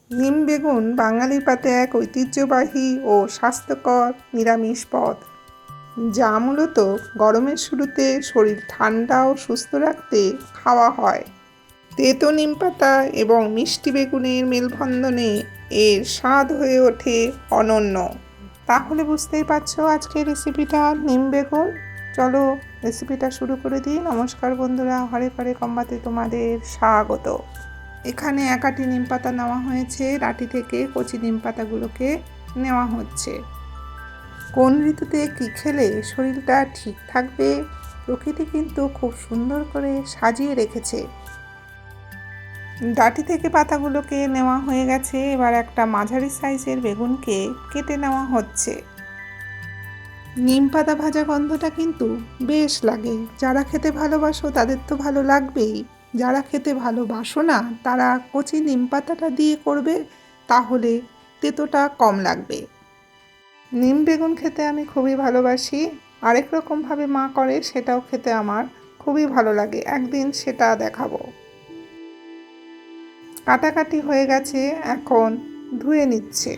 নিম বেগুন বাঙালির পাতে এক ঐতিহ্যবাহী ও স্বাস্থ্যকর নিরামিষ পদ, যা মূলত গরমের শুরুতে শরীর ঠান্ডা ও সুস্থ রাখতে খাওয়া হয়। তেতো নিম পাতা এবং মিষ্টি বেগুনের মেলবন্ধনে এর স্বাদ হয়ে ওঠে অনন্য। তাহলে বুঝতেই পারছো আজকের রেসিপিটা নিম বেগুন। চলো রেসিপিটা শুরু করে দিই। নমস্কার বন্ধুরা, হরেক হরেক কম্বাতে তোমাদের স্বাগত। এখানে এক আটি নিম পাতা নেওয়া হয়েছে, ডাঁটি থেকে কচি নিম পাতাগুলোকে নেওয়া হচ্ছে। কোন ঋতুতে কী খেলে শরীরটা ঠিক থাকবে, প্রকৃতি কিন্তু খুব সুন্দর করে সাজিয়ে রেখেছে। ডাঁটি থেকে পাতাগুলোকে নেওয়া হয়ে গেছে, এবার একটা মাঝারি সাইজের বেগুনকে কেটে নেওয়া হচ্ছে। নিম পাতা ভাজা গন্ধটা কিন্তু বেশ লাগে। যারা খেতে ভালোবাসো তাদের তো ভালো লাগবেই, যারা খেতে ভালোবাসো না তারা কচি নিম পাতাটা দিয়ে করবে, তাহলে তেতোটা কম লাগবে। নিম বেগুন খেতে আমি খুবই ভালোবাসি। আরেক রকমভাবে মা করে, সেটাও খেতে আমার খুবই ভালো লাগে, একদিন সেটা দেখাবো। কাটাকাটি হয়ে গেছে, এখন ধুয়ে নিচ্ছে।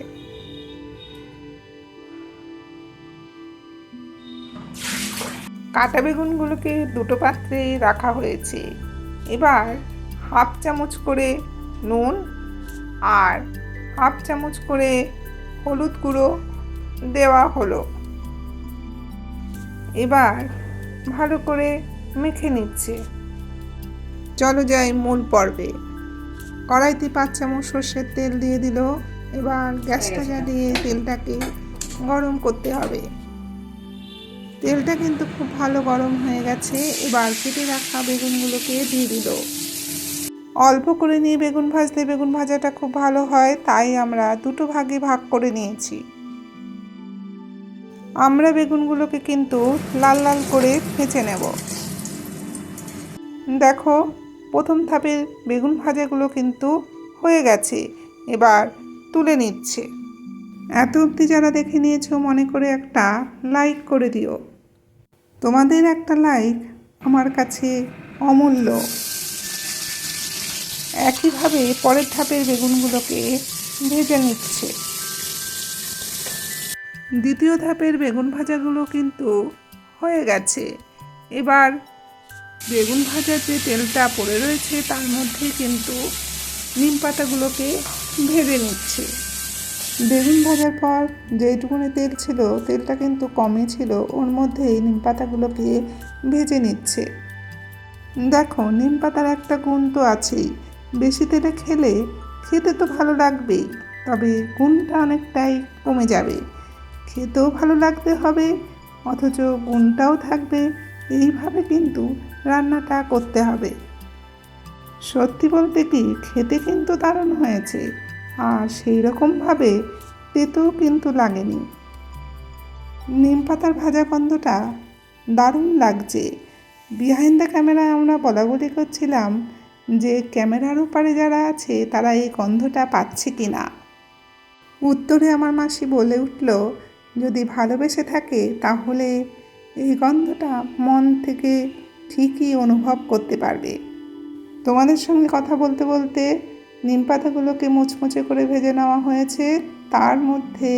কাটা বেগুনগুলোকে দুটো পাত্রে রাখা হয়েছে। এবার হাফ চামচ করে নুন আর হাফ চামচ করে হলুদ গুঁড়ো দেওয়া হলো। এবার ভালো করে মেখে নিচ্ছে। চলো যাই মূল পর্বে। কড়াইতে 5 চামচ সর্ষের তেল দিয়ে দিল। এবার গ্যাসটা জ্বালিয়ে তেলটাকে গরম করতে হবে। তেলটা কিন্তু খুব ভালো গরম হয়ে গেছে। এবার কেটে রাখা বেগুনগুলোকে দিয়ে দিল। অল্প করে নিয়ে বেগুন ভাজলে বেগুন ভাজাটা খুব ভালো হয়, তাই আমরা দুটো ভাগে ভাগ করে নিয়েছি। আমরা বেগুনগুলোকে কিন্তু লাল লাল করে ভেজে নেব। দেখো, প্রথম ধাপের বেগুন ভাজাগুলো কিন্তু হয়ে গেছে, এবার তুলে নিচ্ছে। এত অবধি যারা দেখে নিয়েছো মনে করে একটা লাইক করে দিও। তোমাদের একটা লাইক আমার কাছে অমূল্য। একইভাবে পরের ধাপের বেগুনগুলোকে ভেজে নিচ্ছে। দ্বিতীয় ধাপের বেগুন ভাজাগুলো কিন্তু হয়ে গেছে। এবার বেগুন ভাজার যে তেলটা পড়ে রয়েছে তার মধ্যে কিন্তু নিম পাতাগুলোকে ভেজে নিচ্ছে। বেগুন ভাজার পর যেইটুকুনি তেল ছিল, তেলটা কিন্তু কমই ছিল, ওর মধ্যেই নিম পাতাগুলোকে ভেজে নিচ্ছে। দেখো, নিম পাতার একটা গুণ তো আছেই, বেশি তেলে খেতে তো ভালো লাগবেই, তবে গুণটা অনেকটাই কমে যাবে। খেতেও ভালো লাগতে হবে, অথচ গুণটাও থাকবে। এইভাবে কিন্তু রান্নাটা করতে হবে। সত্যি বলতে কি, খেতে কিন্তু দারুণ হয়েছে, আর সেই রকমভাবে তেতো কিন্তু লাগেনি। নিম পাতার ভাজা গন্ধটা দারুণ লাগছে। বিহাইন্ড দ্য ক্যামেরায় আমরা বলাবলি করছিলাম যে ক্যামেরার ওপারে যারা আছে তারা এই গন্ধটা পাচ্ছে কি না। উত্তরে আমার মাসি বলে উঠল, যদি ভালোবেসে থাকে তাহলে এই গন্ধটা মন থেকে ঠিকই অনুভব করতে পারবে। তোমাদের সঙ্গে কথা বলতে বলতে নিম পাতাগুলোকে মুচমুচে করে ভেজে নেওয়া হয়েছে। তার মধ্যে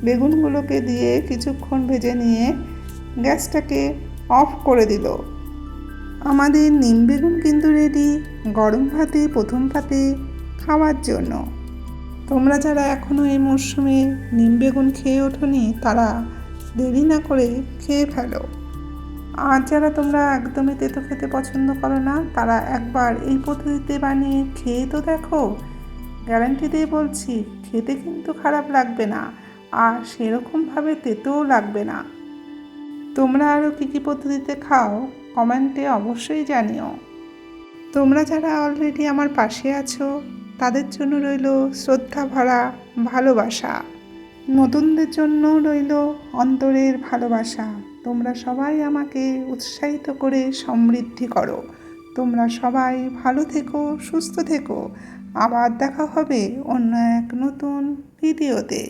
বেগুনগুলোকে দিয়ে কিছুক্ষণ ভেজে নিয়ে গ্যাসটাকে অফ করে দিল। আমাদের নিম বেগুন কিন্তু রেডি গরম ভাতে প্রথম পাতে খাওয়ার জন্য। তোমরা যারা এখনও এই মরশুমে নিম বেগুন খেয়ে ওঠোনি তারা দেরি না করে খেয়ে ফেলো। আর যারা তোমরা একদমই তেতো খেতে পছন্দ করো না তারা একবার এই পদ্ধতিতে বানিয়ে খেয়ে তো দেখো। গ্যারান্টি দিয়ে বলছি, খেতে কিন্তু খারাপ লাগবে না, আর সেরকমভাবে তেতোও লাগবে না। তোমরা আরও কী কী পদ্ধতিতে খাও কমেন্টে অবশ্যই জানিও। তোমরা যারা অলরেডি আমার পাশে আছো তাদের জন্য রইল শ্রদ্ধা ভরা ভালোবাসা। নতুনদের জন্য রইল অন্তরের ভালোবাসা। তোমরা সবাই আমাকে উৎসাহিত করে সমৃদ্ধি করো। তোমরা সবাই ভালো থেকো, সুস্থ থেকো। আবার দেখা হবে অন্য এক নতুন ভিডিওতে।